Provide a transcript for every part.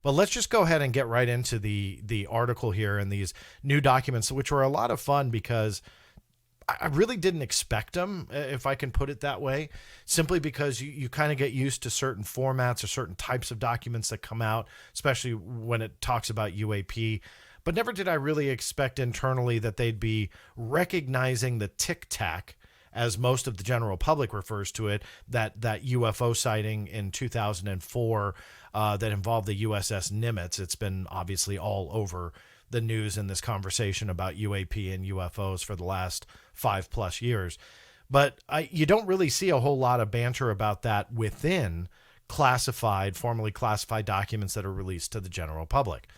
But let's just go ahead and get right into the article here and these new documents, which were a lot of fun because I really didn't expect them, if I can put it that way, simply because you kind of get used to certain formats or certain types of documents that come out, especially when it talks about UAP. But never did I really expect internally that they'd be recognizing the Tic-Tac, as most of the general public refers to it, that UFO sighting in 2004 that involved the USS Nimitz. It's been obviously all over the news in this conversation about UAP and UFOs for the last 5+ years. But you don't really see a whole lot of banter about that within formerly classified documents that are released to the general public.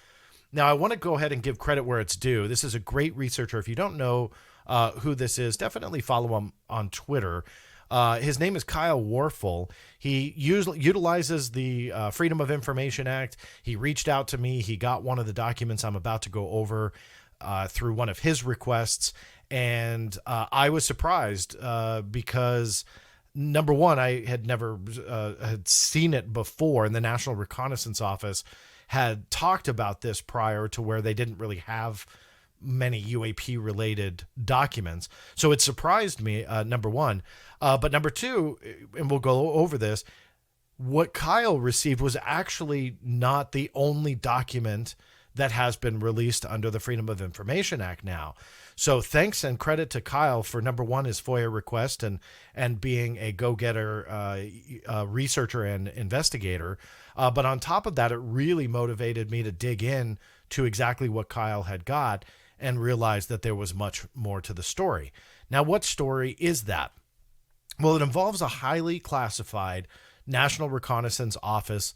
Now, I want to go ahead and give credit where it's due. This is a great researcher. If you don't know who this is, definitely follow him on Twitter. His name is Kyle Warfel. He utilizes the Freedom of Information Act. He reached out to me. He got one of the documents I'm about to go over through one of his requests. And I was surprised because, number one, I had never had seen it before, and the National Reconnaissance Office had talked about this prior to where they didn't really have many UAP related documents. So it surprised me, number one. But number two, and we'll go over this, what Kyle received was actually not the only document that has been released under the Freedom of Information Act now. So thanks and credit to Kyle for, number one, his FOIA request and being a go-getter researcher and investigator. But on top of that, it really motivated me to dig in to exactly what Kyle had got and realized that there was much more to the story. Now, what story is that? Well, it involves a highly classified National Reconnaissance Office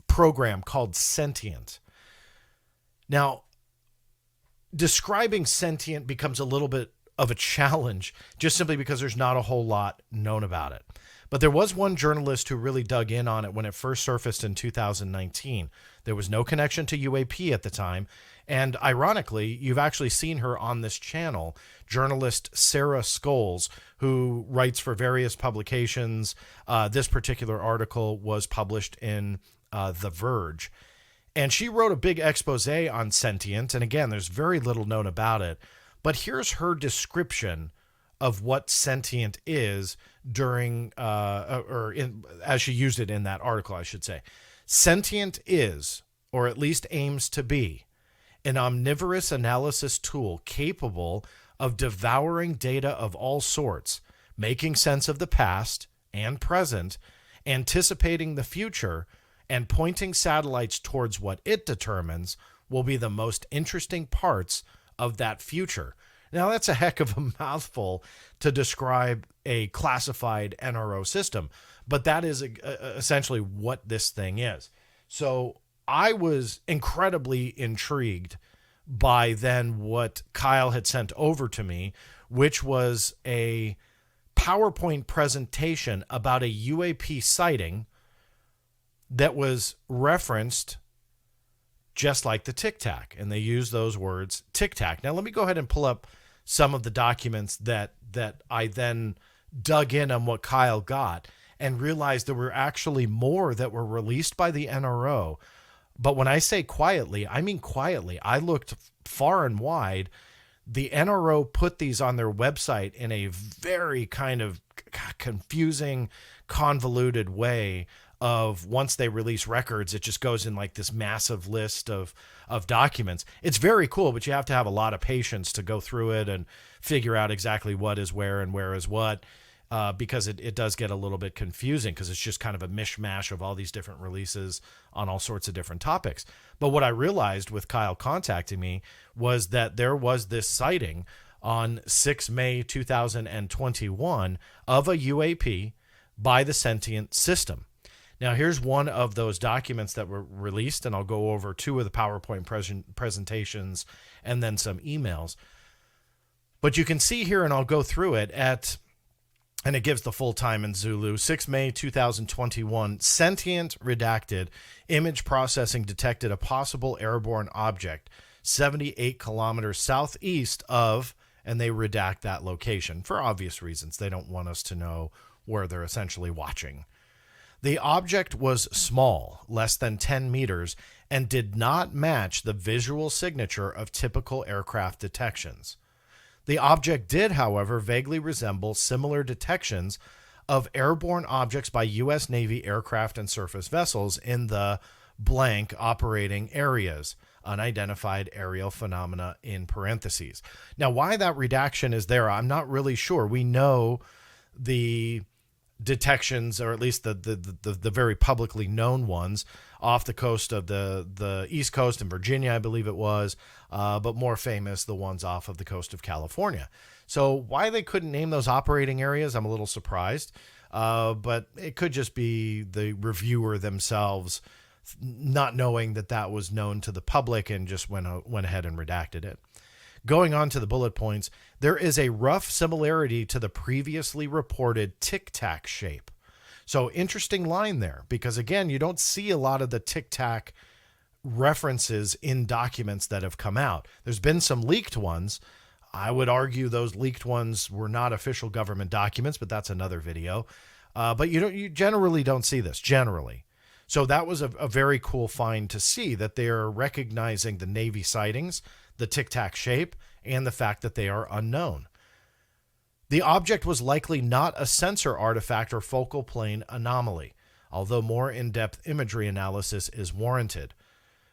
program called Sentient. Now, describing Sentient becomes a little bit of a challenge just simply because there's not a whole lot known about it. But there was one journalist who really dug in on it when it first surfaced in 2019. There was no connection to UAP at the time. And ironically, you've actually seen her on this channel, journalist Sarah Scholes, who writes for various publications. This particular article was published in The Verge. And she wrote a big expose on Sentient. And again, there's very little known about it. But here's her description of what Sentient is during, as she used it in that article, I should say. Sentient is, or at least aims to be, an omnivorous analysis tool capable of devouring data of all sorts, making sense of the past and present, anticipating the future, and pointing satellites towards what it determines will be the most interesting parts of that future. Now, that's a heck of a mouthful to describe a classified NRO system, but that is essentially what this thing is. So I was incredibly intrigued by then what Kyle had sent over to me, which was a PowerPoint presentation about a UAP sighting that was referenced just like the Tic-Tac. And they use those words, Tic-Tac. Now, let me go ahead and pull up some of the documents that I then dug in on what Kyle got and realized there were actually more that were released by the NRO. But when I say quietly, I mean quietly. I looked far and wide. The NRO put these on their website in a very kind of confusing, convoluted way of once they release records, it just goes in like this massive list of documents. It's very cool, but you have to have a lot of patience to go through it and figure out exactly what is where and where is what, because it does get a little bit confusing because it's just kind of a mishmash of all these different releases on all sorts of different topics. But what I realized with Kyle contacting me was that there was this sighting on 6 May 2021 of a UAP by the Sentient system. Now, here's one of those documents that were released, and I'll go over two of the PowerPoint presentations and then some emails. But you can see here, and I'll go through it, and it gives the full time in Zulu, 6 May 2021, Sentient redacted, image processing detected a possible airborne object 78 kilometers southeast of, and they redact that location for obvious reasons. They don't want us to know where they're essentially watching. The object was small, less than 10 meters, and did not match the visual signature of typical aircraft detections. The object did, however, vaguely resemble similar detections of airborne objects by U.S. Navy aircraft and surface vessels in the blank operating areas, unidentified aerial phenomena in parentheses. Now, why that redaction is there, I'm not really sure. We know the detections, or at least the very publicly known ones, off the coast of the East Coast in Virginia, I believe it was, but more famous, the ones off of the coast of California. So why they couldn't name those operating areas, I'm a little surprised, but it could just be the reviewer themselves not knowing that that was known to the public and just went ahead and redacted it. Going on to the bullet points, there is a rough similarity to the previously reported Tic-Tac shape. So interesting line there, because again, you don't see a lot of the Tic-Tac references in documents that have come out. There's been some leaked ones. I would argue those leaked ones were not official government documents, but that's another video. But you generally don't see this, generally. So that was a very cool find to see, that they are recognizing the Navy sightings, the Tic-Tac shape, and the fact that they are unknown. The object was likely not a sensor artifact or focal plane anomaly, although more in-depth imagery analysis is warranted.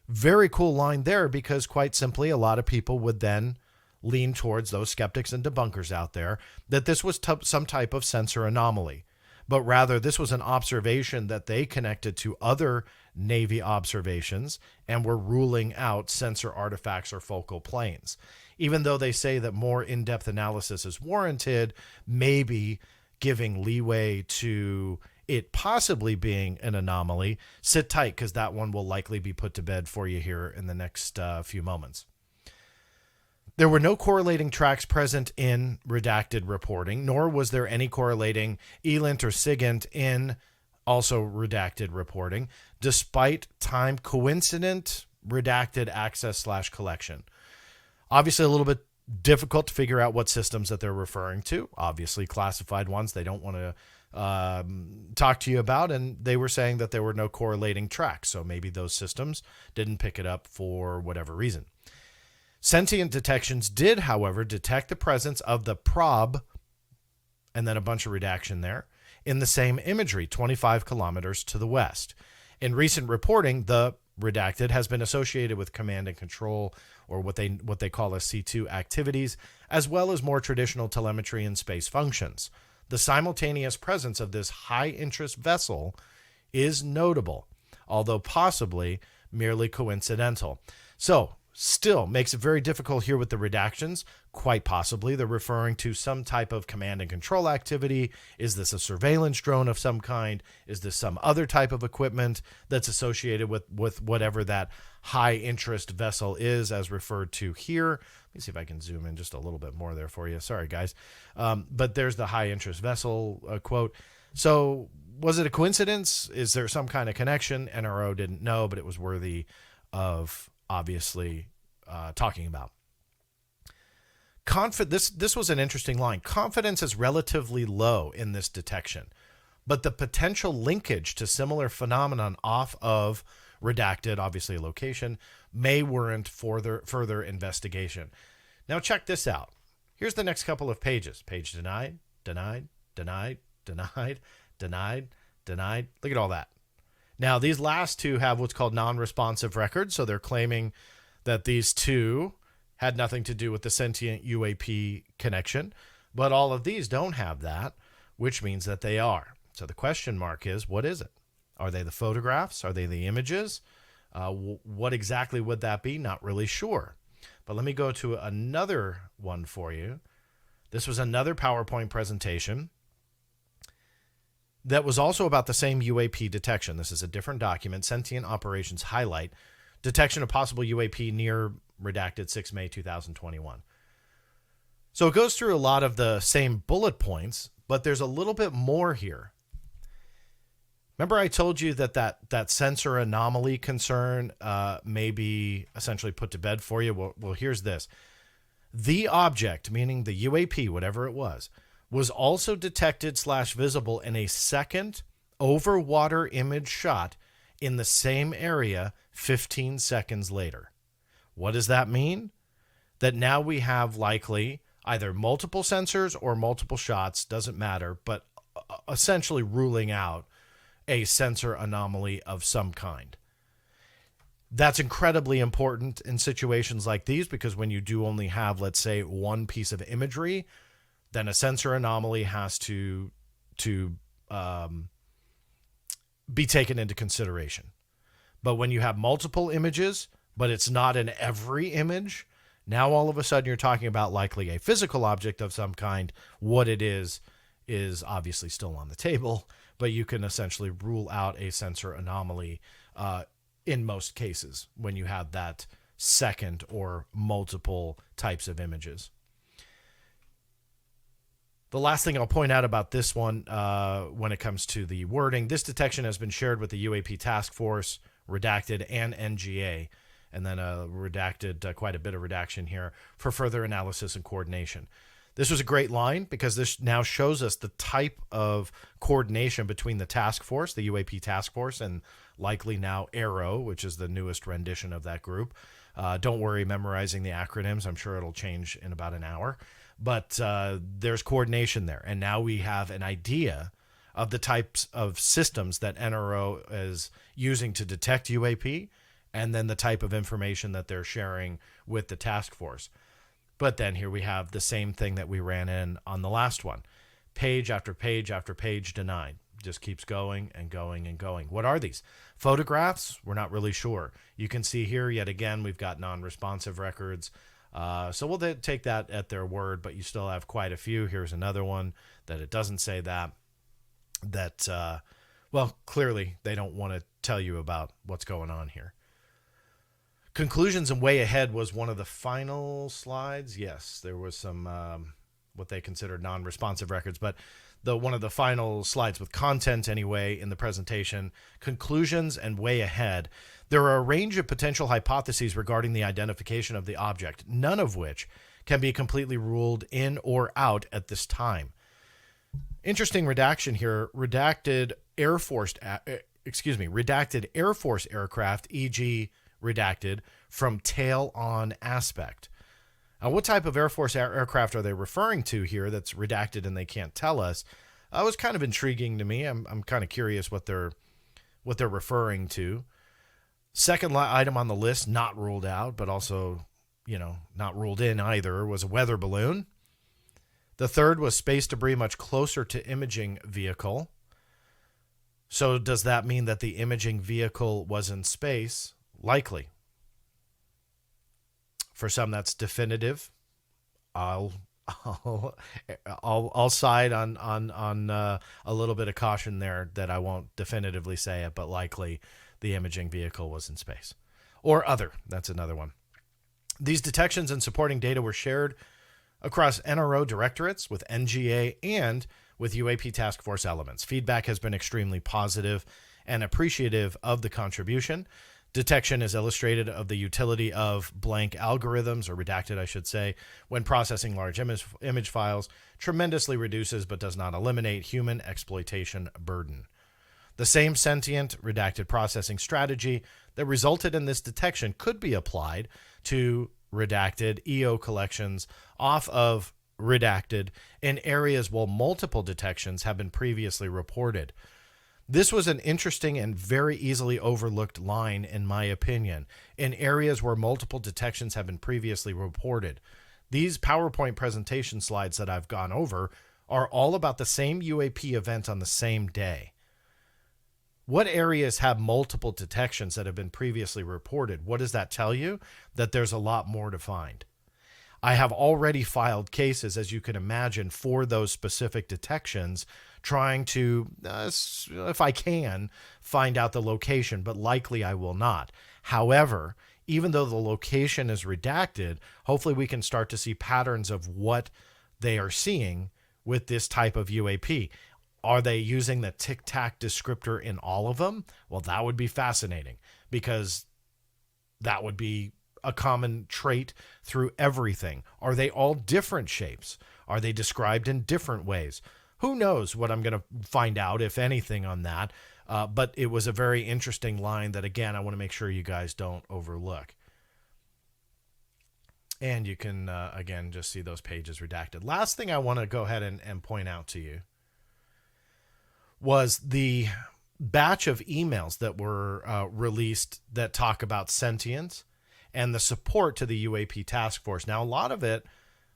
Very cool line there, because quite simply, a lot of people would then lean towards those skeptics and debunkers out there that this was some type of sensor anomaly, but rather this was an observation that they connected to other Navy observations and were ruling out sensor artifacts or focal planes. Even though they say that more in-depth analysis is warranted, maybe giving leeway to it possibly being an anomaly. Sit tight, because that one will likely be put to bed for you here in the next few moments. There were no correlating tracks present in redacted reporting, nor was there any correlating ELINT or SIGINT in also redacted reporting, despite time coincident redacted access/collection. Obviously, a little bit difficult to figure out what systems that they're referring to. Obviously, classified ones they don't want to talk to you about, and they were saying that there were no correlating tracks, so maybe those systems didn't pick it up for whatever reason. Sentient detections did, however, detect the presence of the prob, and then a bunch of redaction there, in the same imagery, 25 kilometers to the west. In recent reporting, the redacted has been associated with command and control, or what they call as C2 activities, as well as more traditional telemetry and space functions. The simultaneous presence of this high-interest vessel is notable, although possibly merely coincidental. So, still makes it very difficult here with the redactions. Quite possibly they're referring to some type of command and control activity. Is this a surveillance drone of some kind? Is this some other type of equipment that's associated with whatever that high interest vessel is, as referred to here? Let me see if I can zoom in just a little bit more there for you. Sorry, guys. But there's the high interest vessel quote. So was it a coincidence? Is there some kind of connection? NRO didn't know, but it was worthy of obviously talking about. This was an interesting line. Confidence is relatively low in this detection, but the potential linkage to similar phenomenon off of redacted, obviously a location, may warrant further investigation. Now check this out. Here's the next couple of pages. Page denied, denied, denied, denied, denied, denied. Look at all that. Now, these last two have what's called non-responsive records, so they're claiming that these two had nothing to do with the Sentient UAP connection, but all of these don't have that, which means that they are. So the question mark is, what is it? Are they the photographs? Are they the images? What exactly would that be? Not really sure. But let me go to another one for you. This was another PowerPoint presentation that was also about the same UAP detection. This is a different document, Sentient Operations Highlight, detection of possible UAP near redacted 6 May 2021. So it goes through a lot of the same bullet points, but there's a little bit more here. Remember I told you that sensor anomaly concern may be essentially put to bed for you? Well, here's this. The object, meaning the UAP, whatever it was also detected / visible in a second over water image shot in the same area 15 seconds later. What does that mean? That now we have likely either multiple sensors or multiple shots, doesn't matter, but essentially ruling out a sensor anomaly of some kind. That's incredibly important in situations like these, because when you do only have, let's say, one piece of imagery, then a sensor anomaly has to be taken into consideration. But when you have multiple images, but it's not in every image, now all of a sudden you're talking about likely a physical object of some kind. What it is obviously still on the table, but you can essentially rule out a sensor anomaly in most cases when you have that second or multiple types of images. The last thing I'll point out about this one when it comes to the wording, this detection has been shared with the UAP Task Force, redacted, and NGA, and then redacted, quite a bit of redaction here, for further analysis and coordination. This was a great line because this now shows us the type of coordination between the task force, the UAP task force, and likely now NRO, which is the newest rendition of that group. Don't worry memorizing the acronyms. I'm sure it'll change in about an hour. But there's coordination there. And now we have an idea of the types of systems that NRO is using to detect UAP, and then the type of information that they're sharing with the task force. But then here we have the same thing that we ran in on the last one. Page after page after page denied. Just keeps going and going and going. What are these? Photographs? We're not really sure. You can see here, yet again, we've got non-responsive records. So we'll take that at their word, but you still have quite a few. Here's another one that it doesn't say that. Well, clearly they don't want to tell you about what's going on here. Conclusions and way ahead was one of the final slides. Yes, there was some what they considered non-responsive records, but one of the final slides with content anyway in the presentation, conclusions and way ahead. There are a range of potential hypotheses regarding the identification of the object, none of which can be completely ruled in or out at this time. Interesting redaction here. Redacted Air Force aircraft, e.g., redacted from tail on aspect. Now, what type of Air Force aircraft are they referring to here that's redacted and they can't tell us? That was kind of intriguing to me. I'm kind of curious what they're referring to. Second item on the list, not ruled out, but also, not ruled in either, was a weather balloon. The third was space debris much closer to imaging vehicle. So does that mean that the imaging vehicle was in space? Likely. For some, that's definitive. I'll side on a little bit of caution there that I won't definitively say it, but likely the imaging vehicle was in space. Or other, that's another one. These detections and supporting data were shared across NRO directorates with NGA and with UAP task force elements. Feedback has been extremely positive and appreciative of the contribution. Detection is illustrated of the utility of blank algorithms, or redacted, I should say, when processing large image files, tremendously reduces but does not eliminate human exploitation burden. The same sentient redacted processing strategy that resulted in this detection could be applied to redacted EO collections off of redacted in areas where multiple detections have been previously reported. This was an interesting and very easily overlooked line, in my opinion, in areas where multiple detections have been previously reported. These PowerPoint presentation slides that I've gone over are all about the same UAP event on the same day. What areas have multiple detections that have been previously reported? What does that tell you? That there's a lot more to find. I have already filed cases, as you can imagine, for those specific detections, trying to, if I can, find out the location, but likely I will not. However, even though the location is redacted, hopefully we can start to see patterns of what they are seeing with this type of UAP. Are they using the Tic-Tac descriptor in all of them? Well, that would be fascinating, because that would be a common trait through everything. Are they all different shapes? Are they described in different ways? Who knows what I'm going to find out, if anything, on that. But it was a very interesting line that, again, I want to make sure you guys don't overlook. And you can, again, just see those pages redacted. Last thing I want to go ahead and point out to you was the batch of emails that were released that talk about Sentient and the support to the UAP task force. Now, a lot of it,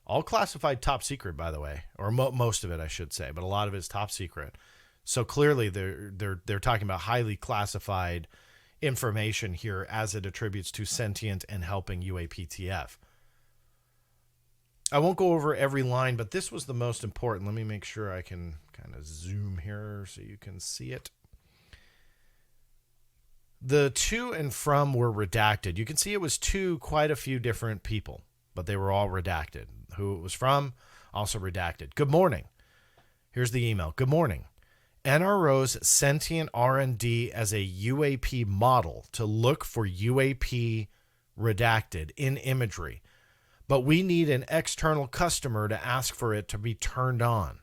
all classified top secret, by the way, or most of it, I should say, but a lot of it is top secret. So clearly they're talking about highly classified information here as it attributes to Sentient and helping UAPTF. I won't go over every line, but this was the most important. Let me make sure I can kind of zoom here so you can see it. The to and from were redacted. You can see it was to quite a few different people, but they were all redacted. Who it was from, also redacted. Good morning. Here's the email. Good morning. NRO's Sentient R&D as a UAP model to look for UAP redacted in imagery. But we need an external customer to ask for it to be turned on.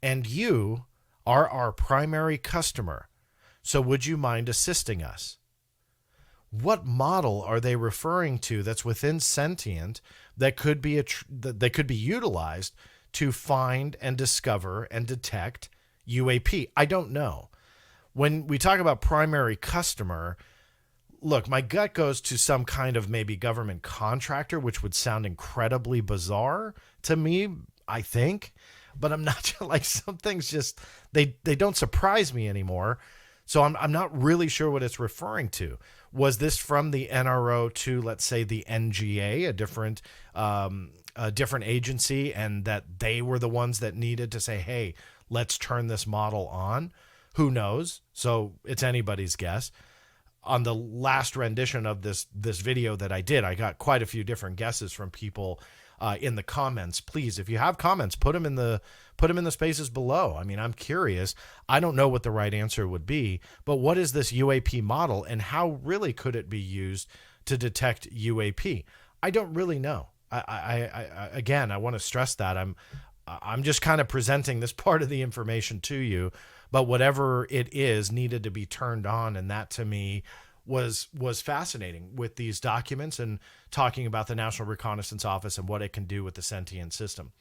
And you are our primary customer. So would you mind assisting us? What model are they referring to that's within Sentient that could be that could be utilized to find and discover and detect UAP? I don't know. When we talk about primary customer, look, my gut goes to some kind of maybe government contractor, which would sound incredibly bizarre to me, I think. But I'm not like, some things just, they don't surprise me anymore. So I'm not really sure what it's referring to. Was this from the NRO to, let's say, the NGA, a different agency, and that they were the ones that needed to say, hey, let's turn this model on? Who knows? So it's anybody's guess. On the last rendition of this video that I did, I got quite a few different guesses from people in the comments. Please, if you have comments, put them in the spaces below. I mean, I'm curious. I don't know what the right answer would be, but what is this UAP model, and how really could it be used to detect UAP? I don't really know. Again, I want to stress that I'm just kind of presenting this part of the information to you, but whatever it is needed to be turned on. And that to me was fascinating with these documents and talking about the National Reconnaissance Office and what it can do with the Sentient system.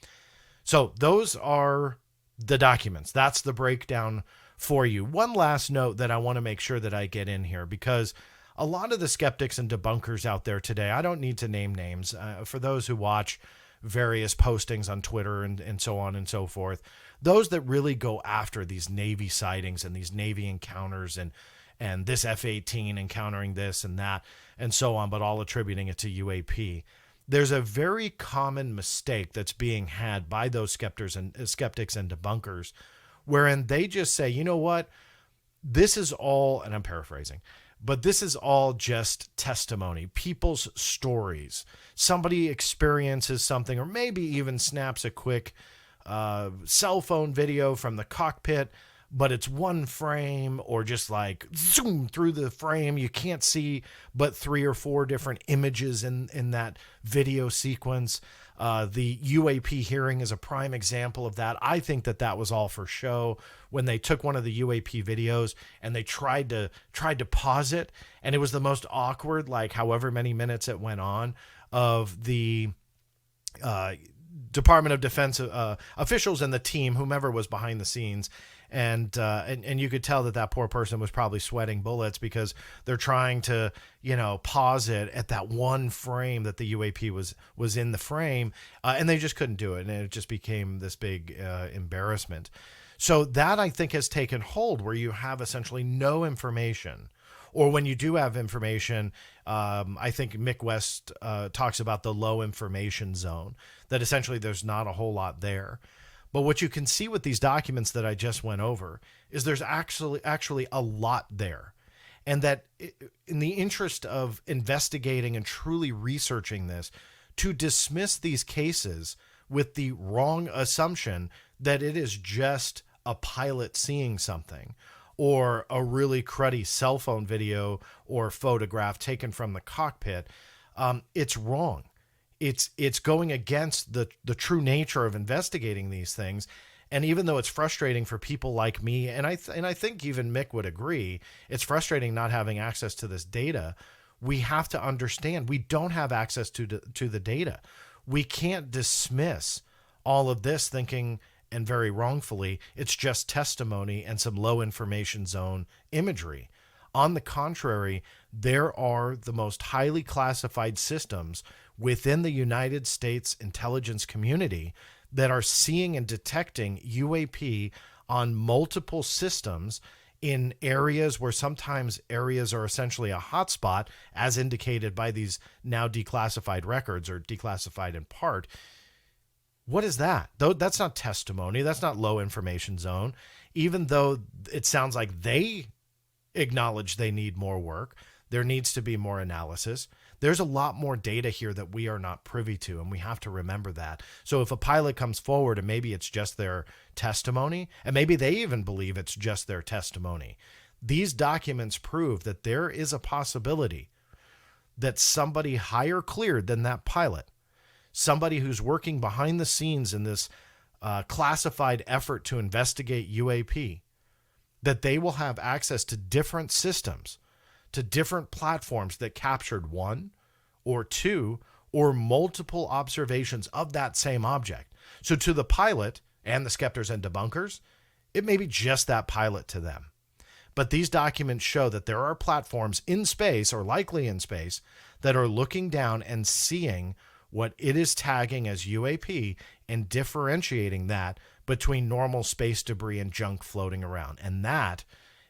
So those are the documents. That's the breakdown for you. One last note that I want to make sure that I get in here, because a lot of the skeptics and debunkers out there today, I don't need to name names, for those who watch various postings on Twitter and so on and so forth, those that really go after these Navy sightings and these Navy encounters and this F-18 encountering this and that and so on, but all attributing it to UAP. There's a very common mistake that's being had by those skeptics and debunkers, wherein they just say, you know what, this is all, and I'm paraphrasing, but this is all just testimony, people's stories. Somebody experiences something, or maybe even snaps a quick cell phone video from the cockpit, but it's one frame, or just like zoom through the frame. You can't see but 3 or 4 different images in that video sequence. The UAP hearing is a prime example of that. I think that was all for show when they took one of the UAP videos and they tried to pause it. And it was the most awkward, like however many minutes it went on, of the Department of Defense officials and the team, whomever was behind the scenes. And you could tell that poor person was probably sweating bullets, because they're trying to, pause it at that one frame that the UAP was in the frame, and they just couldn't do it. And it just became this big embarrassment. So that, I think, has taken hold, where you have essentially no information. Or when you do have information, I think Mick West talks about the low information zone, that essentially there's not a whole lot there. But what you can see with these documents that I just went over is there's actually a lot there. And that in the interest of investigating and truly researching this, to dismiss these cases with the wrong assumption that it is just a pilot seeing something, or a really cruddy cell phone video or photograph taken from the cockpit, it's wrong. It's going against the true nature of investigating these things. And even though it's frustrating for people like me, and I think even Mick would agree, it's frustrating not having access to this data. We have to understand we don't have access to the data. We can't dismiss all of this thinking, and very wrongfully, it's just testimony and some low information zone imagery. On the contrary, there are the most highly classified systems within the United States intelligence community that are seeing and detecting UAP on multiple systems in areas where sometimes areas are essentially a hotspot, as indicated by these now declassified records or declassified in part. What is that? Though that's not testimony, that's not low information zone, even though it sounds like they acknowledge they need more work. There needs to be more analysis. There's a lot more data here that we are not privy to, and we have to remember that. So if a pilot comes forward and maybe it's just their testimony, and maybe they even believe it's just their testimony, these documents prove that there is a possibility that somebody higher cleared than that pilot, somebody who's working behind the scenes in this classified effort to investigate UAP, that they will have access to different systems, to different platforms that captured one or two or multiple observations of that same object. So to the pilot and the skeptors and debunkers, it may be just that pilot to them. But these documents show that there are platforms in space, or likely in space, that are looking down and seeing what it is tagging as UAP and differentiating that between normal space debris and junk floating around. And that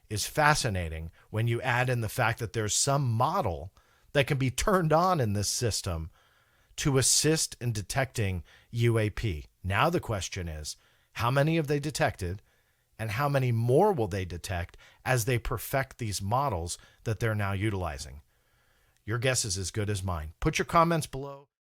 is fascinating when you add in the fact that there's some model that can be turned on in this system to assist in detecting UAP. Now the question is, how many have they detected, and how many more will they detect as they perfect these models that they're now utilizing? Your guess is as good as mine. Put your comments below.